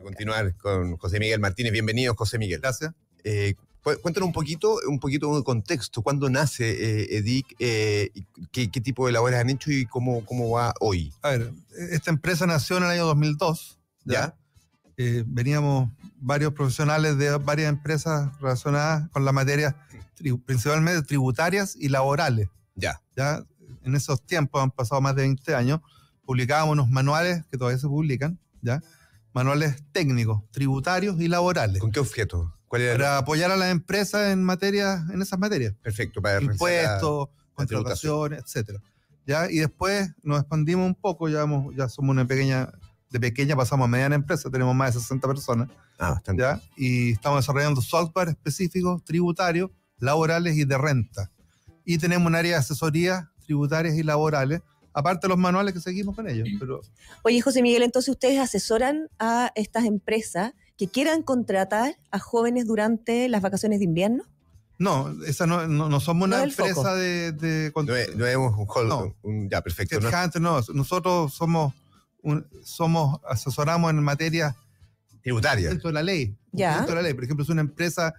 A continuar con José Miguel Martínez. Bienvenido, José Miguel. Gracias. Cuéntanos un poquito de contexto. ¿Cuándo nace EDIC? ¿Qué tipo de labores han hecho y cómo va hoy? A ver, esta empresa nació en el año 2002. ¿Ya? Veníamos varios profesionales de varias empresas relacionadas con las materias principalmente tributarias y laborales. Ya. En esos tiempos, han pasado más de 20 años, publicábamos unos manuales que todavía se publican, ¿ya? Manuales técnicos, tributarios y laborales. ¿Con qué objeto? ¿Cuál era? Para apoyar a las empresas en esas materias. Perfecto, para impuestos, contrataciones, etcétera. ¿Ya? Y después nos expandimos un poco, ya somos una pequeña pasamos a mediana empresa, tenemos más de 60 personas. Bastante. ¿Ya? Y estamos desarrollando software específicos, tributarios, laborales y de renta. Y tenemos un área de asesorías tributarias y laborales, aparte de los manuales que seguimos con ellos. Oye, José Miguel, entonces ustedes asesoran a estas empresas que quieran contratar a jóvenes durante las vacaciones de invierno. No, no somos una empresa no es un hold. No. Ya, perfecto. No. Nosotros asesoramos en materias tributarias. Dentro de la ley. Ya. Dentro de la ley. Por ejemplo, si una empresa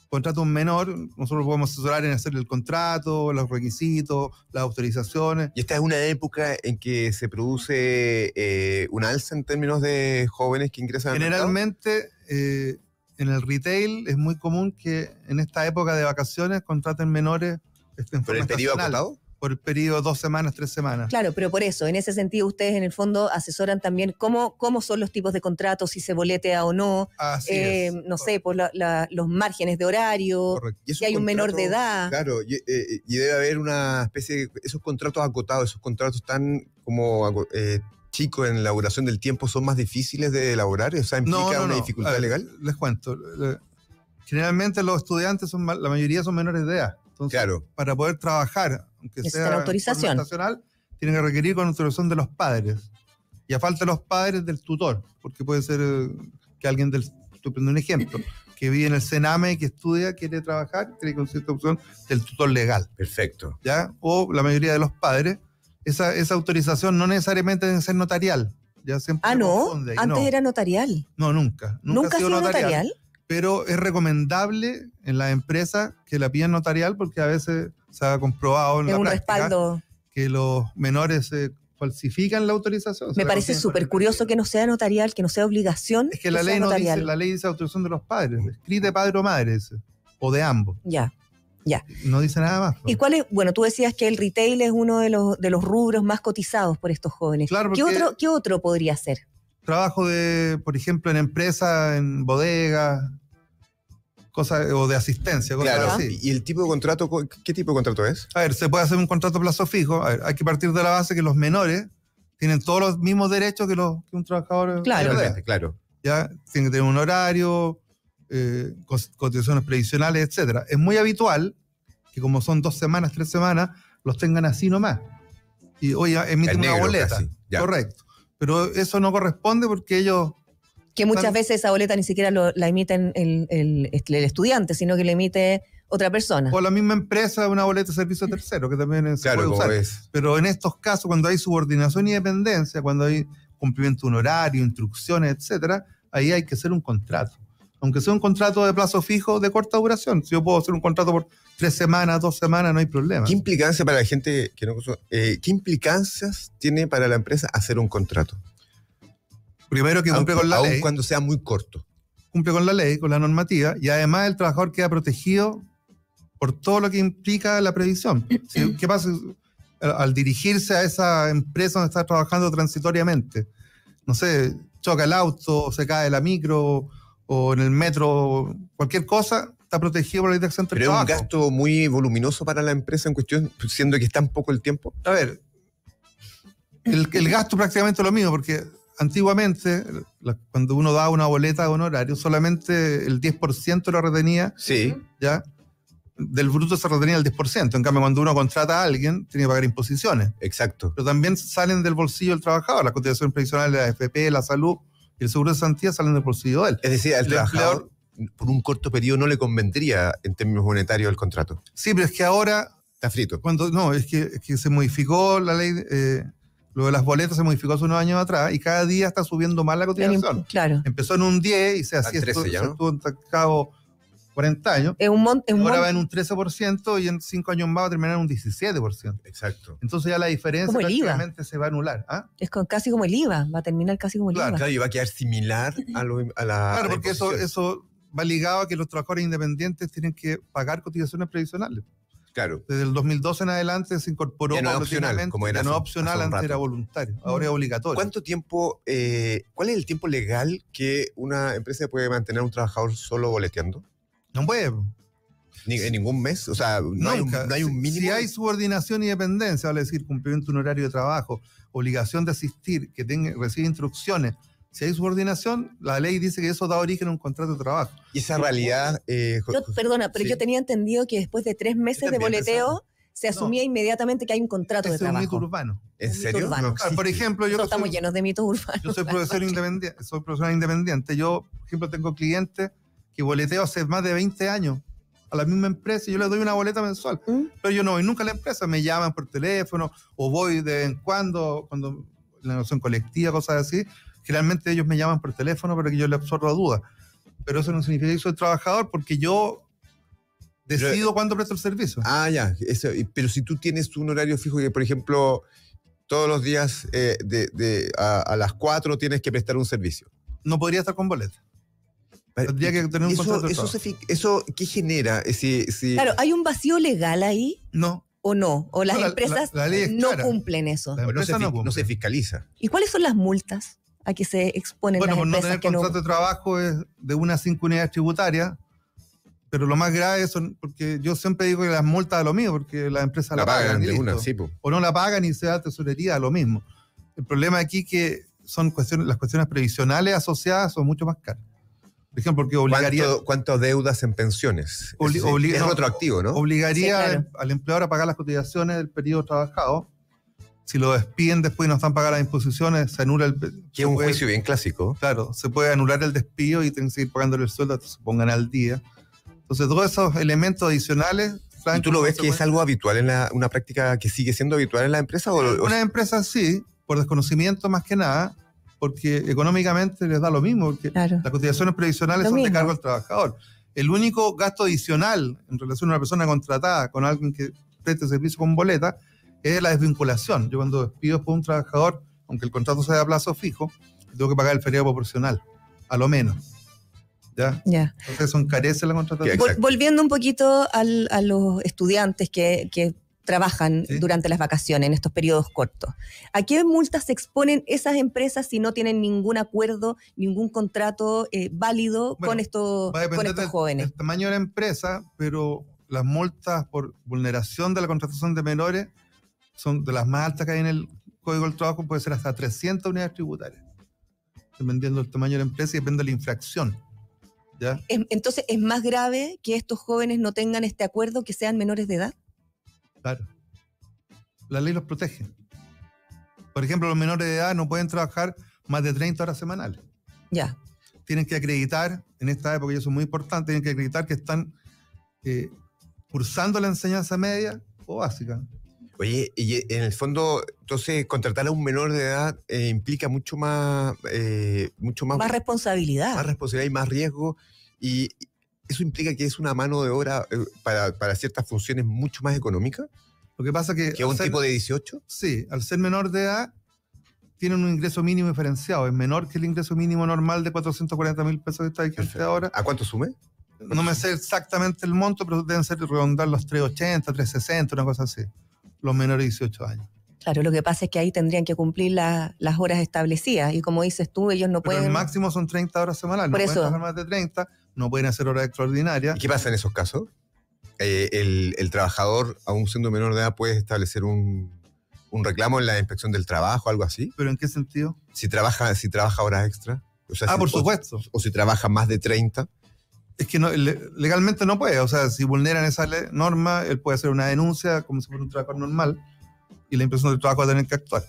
contrata un menor, nosotros podemos asesorar en hacer el contrato, los requisitos, las autorizaciones. Y esta es una época en que se produce un alza en términos de jóvenes que ingresan al mercado. Generalmente, en el retail es muy común que en esta época de vacaciones contraten menores en ¿Por el periodo acotado? Por el periodo 2 semanas, 3 semanas. Claro, pero por eso, en ese sentido, ustedes en el fondo asesoran también cómo son los tipos de contratos, si se boletea o no, no sé, por los márgenes de horario, si hay un menor de edad. Claro, y debe haber una especie de esos contratos acotados, esos contratos tan como chicos en la elaboración del tiempo, ¿son más difíciles de elaborar? O sea, ¿implica una dificultad legal? Les cuento. Generalmente los estudiantes, la mayoría son menores de edad. Entonces, claro, para poder trabajar, aunque sea autorización estacional, tienen que requerir con autorización de los padres. Y a falta de los padres, del tutor, porque puede ser que alguien estoy poniendo un ejemplo, que vive en el Sename, que estudia, quiere trabajar, tiene que conseguir esta opción del tutor legal. Perfecto. ¿Ya? O la mayoría de los padres, esa autorización no necesariamente debe ser notarial. Ya siempre ¿no? Antes era notarial. No, nunca. ¿Nunca ha sido notarial? Pero es recomendable en las empresas que la pidan notarial porque a veces se ha comprobado en la práctica respaldo, que los menores falsifican la autorización. Me parece súper curioso que no sea notarial, que no sea obligación. Es que la ley no dice, la ley dice autorización de los padres, escrita de padre o madre, o de ambos. Ya. No dice nada más. ¿Y cuál es? Bueno, tú decías que el retail es uno de los rubros más cotizados por estos jóvenes. Claro, ¿Qué otro podría ser? Trabajo por ejemplo, en empresas, en bodegas, cosas, o de asistencia, cosas así. ¿Y el tipo de contrato, qué tipo de contrato es? A ver, se puede hacer un contrato a plazo fijo. A ver, hay que partir de la base que los menores tienen todos los mismos derechos que un trabajador. Claro. Ya tienen que tener un horario, cotizaciones previsionales, etcétera. Es muy habitual que como son 2 semanas, 3 semanas, los tengan así nomás. Y hoy emiten una boleta. Correcto. Pero eso no corresponde porque ellos... Que muchas veces esa boleta ni siquiera la emiten el estudiante, sino que la emite otra persona. O la misma empresa, una boleta de servicio tercero, que también se puede usar. Pero en estos casos, cuando hay subordinación y dependencia, cuando hay cumplimiento de un horario, instrucciones, etcétera, ahí hay que hacer un contrato. Aunque sea un contrato de plazo fijo de corta duración. Si yo puedo hacer un contrato por 3 semanas, 2 semanas, no hay problema. ¿Qué implicancia para la gente que no consume? ¿Qué implicancias tiene para la empresa hacer un contrato? Primero que cumple con la ley. Aun cuando sea muy corto. Cumple con la ley, con la normativa, y además el trabajador queda protegido por todo lo que implica la previsión. ¿Qué pasa al dirigirse a esa empresa donde está trabajando transitoriamente? No sé, choca el auto, se cae la micro, o en el metro, cualquier cosa, está protegido por la ley de accidente del trabajo. ¿Pero es un gasto muy voluminoso para la empresa en cuestión, siendo que es tan poco el tiempo? A ver, el gasto prácticamente es lo mismo, porque antiguamente, cuando uno daba una boleta de honorario, solamente el 10% lo retenía. Sí. ¿Ya? Del bruto se retenía el 10%. En cambio, cuando uno contrata a alguien, tiene que pagar imposiciones. Exacto. Pero también salen del bolsillo del trabajador. Las cotizaciones previsionales, la AFP, la salud y el seguro de cesantía salen del bolsillo de él. Es decir, al trabajador, por un corto periodo, no le convendría en términos monetarios el contrato. Sí, pero es que ahora... Está frito. Es que se modificó la ley Lo de las boletas se modificó hace unos años atrás y cada día está subiendo más la cotización. Claro. Empezó en un 10 y se estuvo estancado 40 años. Ahora va en un 13% y en 5 años más va a terminar en un 17%. Exacto. Entonces ya la diferencia prácticamente se va a anular. Es casi como el IVA, va a terminar casi como el IVA. Claro, y va a quedar similar a la... Claro, porque eso va ligado a que los trabajadores independientes tienen que pagar cotizaciones previsionales. Claro. Desde el 2012 en adelante se incorporó paulatinamente. Ya no opcional, antes era voluntario, ahora es obligatorio. ¿Cuánto tiempo, cuál es el tiempo legal que una empresa puede mantener a un trabajador solo boleteando? No puede. ¿En ningún mes? O sea, no hay un mínimo. Si hay subordinación y dependencia, vale decir, cumplimiento de un horario de trabajo, obligación de asistir, que recibe instrucciones. Si hay subordinación, la ley dice que eso da origen a un contrato de trabajo. Y esa realidad... Perdona, pero yo tenía entendido que después de 3 meses de boleteo se asumía inmediatamente que hay un contrato de trabajo. Es un mito urbano. ¿En serio? Urbano. Claro, por ejemplo, estamos llenos de mitos urbanos. Yo soy profesor independiente. Yo, por ejemplo, tengo clientes que boleteo hace más de 20 años a la misma empresa y yo les doy una boleta mensual. Pero yo no voy nunca a la empresa, me llaman por teléfono o voy de vez en cuando la negociación colectiva, cosas así. Generalmente ellos me llaman por teléfono para que yo les absorba dudas. Pero eso no significa que soy trabajador porque yo decido cuándo presto el servicio. Ya. Pero si tú tienes un horario fijo que, por ejemplo, todos los días a las 4 tienes que prestar un servicio. No podría estar con boleta. Tendría que tener un contrato de trabajo. ¿Eso qué genera? Claro, ¿hay un vacío legal ahí? No. ¿O no? ¿O las empresas no cumplen eso? No se fiscaliza. ¿Y cuáles son las multas a que se exponen las empresas? Bueno, por no tener contrato de trabajo es de 1 a 5 unidades tributarias, pero lo más grave es porque yo siempre digo que las multas a lo mismo, porque las empresas la pagan de una, sí, o no la pagan y se da tesorería a lo mismo. El problema aquí que son las cuestiones previsionales asociadas son mucho más caras. Por ejemplo, porque obligaría... ¿Cuánto deudas en pensiones? Es retroactivo, ¿no? Obligaría al empleador a pagar las cotizaciones del periodo trabajado. Si lo despiden después y no están pagadas las imposiciones, se anula el... Que es un juicio bien clásico. Claro, se puede anular el despido y tienen que seguir pagándole el sueldo hasta que se pongan al día. Entonces, todos esos elementos adicionales... ¿Y tú lo ves que es algo habitual en una práctica que sigue siendo habitual en la empresa? Una empresa sí, por desconocimiento más que nada, porque económicamente les da lo mismo, porque las cotizaciones previsionales son de cargo al trabajador. El único gasto adicional en relación a una persona contratada con alguien que preste servicio con boleta es la desvinculación. Yo cuando despido por un trabajador, aunque el contrato sea a plazo fijo, tengo que pagar el feriado proporcional, a lo menos. ¿Ya? Entonces eso encarece la contratación. Volviendo un poquito a los estudiantes que trabajan durante las vacaciones, en estos periodos cortos. ¿A qué multas se exponen esas empresas si no tienen ningún acuerdo, ningún contrato válido con estos jóvenes? El tamaño de la empresa, pero las multas por vulneración de la contratación de menores son de las más altas que hay en el Código del Trabajo, puede ser hasta 300 unidades tributarias, dependiendo del tamaño de la empresa y depende de la infracción. ¿Ya? Entonces, ¿es más grave que estos jóvenes no tengan este acuerdo, que sean menores de edad? Claro. La ley los protege. Por ejemplo, los menores de edad no pueden trabajar más de 30 horas semanales. Ya. Tienen que acreditar, en esta época, y eso es muy importante, tienen que acreditar que están cursando la enseñanza media o básica. Oye, y en el fondo, entonces, contratar a un menor de edad implica mucho más... Más responsabilidad. Más responsabilidad y más riesgo. Y eso implica que es una mano de obra para ciertas funciones mucho más económica. Lo que pasa que... ¿Que un tipo de 18? Sí, al ser menor de edad, tienen un ingreso mínimo diferenciado. Es menor que el ingreso mínimo normal de 440.000 pesos que está vigente ahora. ¿A cuánto sume? No me sé exactamente el monto, pero deben ser redondar los 380, 360, una cosa así. Los menores de 18 años. Claro, lo que pasa es que ahí tendrían que cumplir las horas establecidas y como dices tú, ellos no pueden... Pero el máximo son 30 horas semanales, no pueden trabajar más de 30, no pueden hacer horas extraordinarias. ¿Y qué pasa en esos casos? El trabajador, aún siendo menor de edad, puede establecer un reclamo en la inspección del trabajo, algo así. ¿Pero en qué sentido? Si trabaja horas extra. O sea, por supuesto. O si trabaja más de 30. Es que legalmente no puede, o sea, si vulneran esa norma, él puede hacer una denuncia como si fuera un trabajador normal y la inspección del trabajo va a tener que actuar.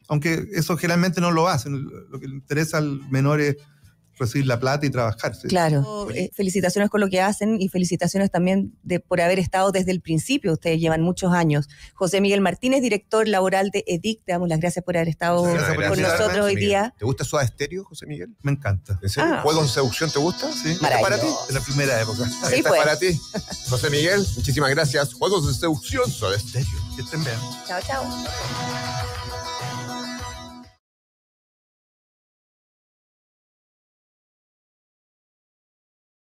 Aunque eso generalmente no lo hacen, lo que le interesa al menor es recibir la plata y trabajar. ¿Sí? Claro. Felicitaciones con lo que hacen y felicitaciones también por haber estado desde el principio. Ustedes llevan muchos años. José Miguel Martínez, director laboral de EDIC, te damos las gracias por haber estado con nosotros hoy día. ¿Te gusta Soda Stereo, José Miguel? Me encanta. ¿En serio? ¿Juegos de seducción te gusta? Sí. ¿Este es para ti? De la primera época. Sí, este es para ti. José Miguel, muchísimas gracias. Juegos de seducción, Soda Stereo. Que estén bien. Chao, chao.